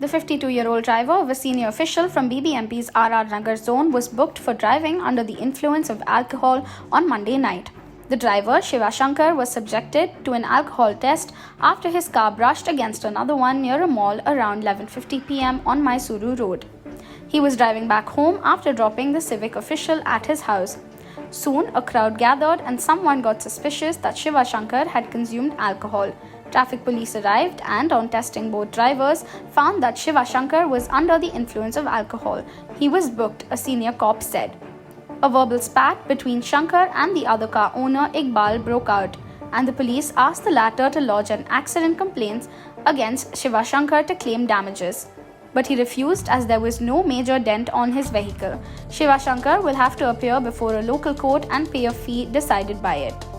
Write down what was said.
The 52-year-old driver of a senior official from BBMP's RR Nagar zone was booked for driving under the influence of alcohol on Monday night. The driver, Shiva Shankar, was subjected to an alcohol test after his car brushed against another one near a mall around 11:50 p.m. on Mysuru Road. He was driving back home after dropping the civic official at his house. Soon, a crowd gathered and someone got suspicious that Shiva Shankar had consumed alcohol. Traffic police arrived and, on testing both drivers, found that Shiva Shankar was under the influence of alcohol. He was booked, a senior cop said. A verbal spat between Shankar and the other car owner Iqbal broke out, and the police asked the latter to lodge an accident complaint against Shiva Shankar to claim damages. But he refused as there was no major dent on his vehicle. Shiva Shankar will have to appear before a local court and pay a fee decided by it.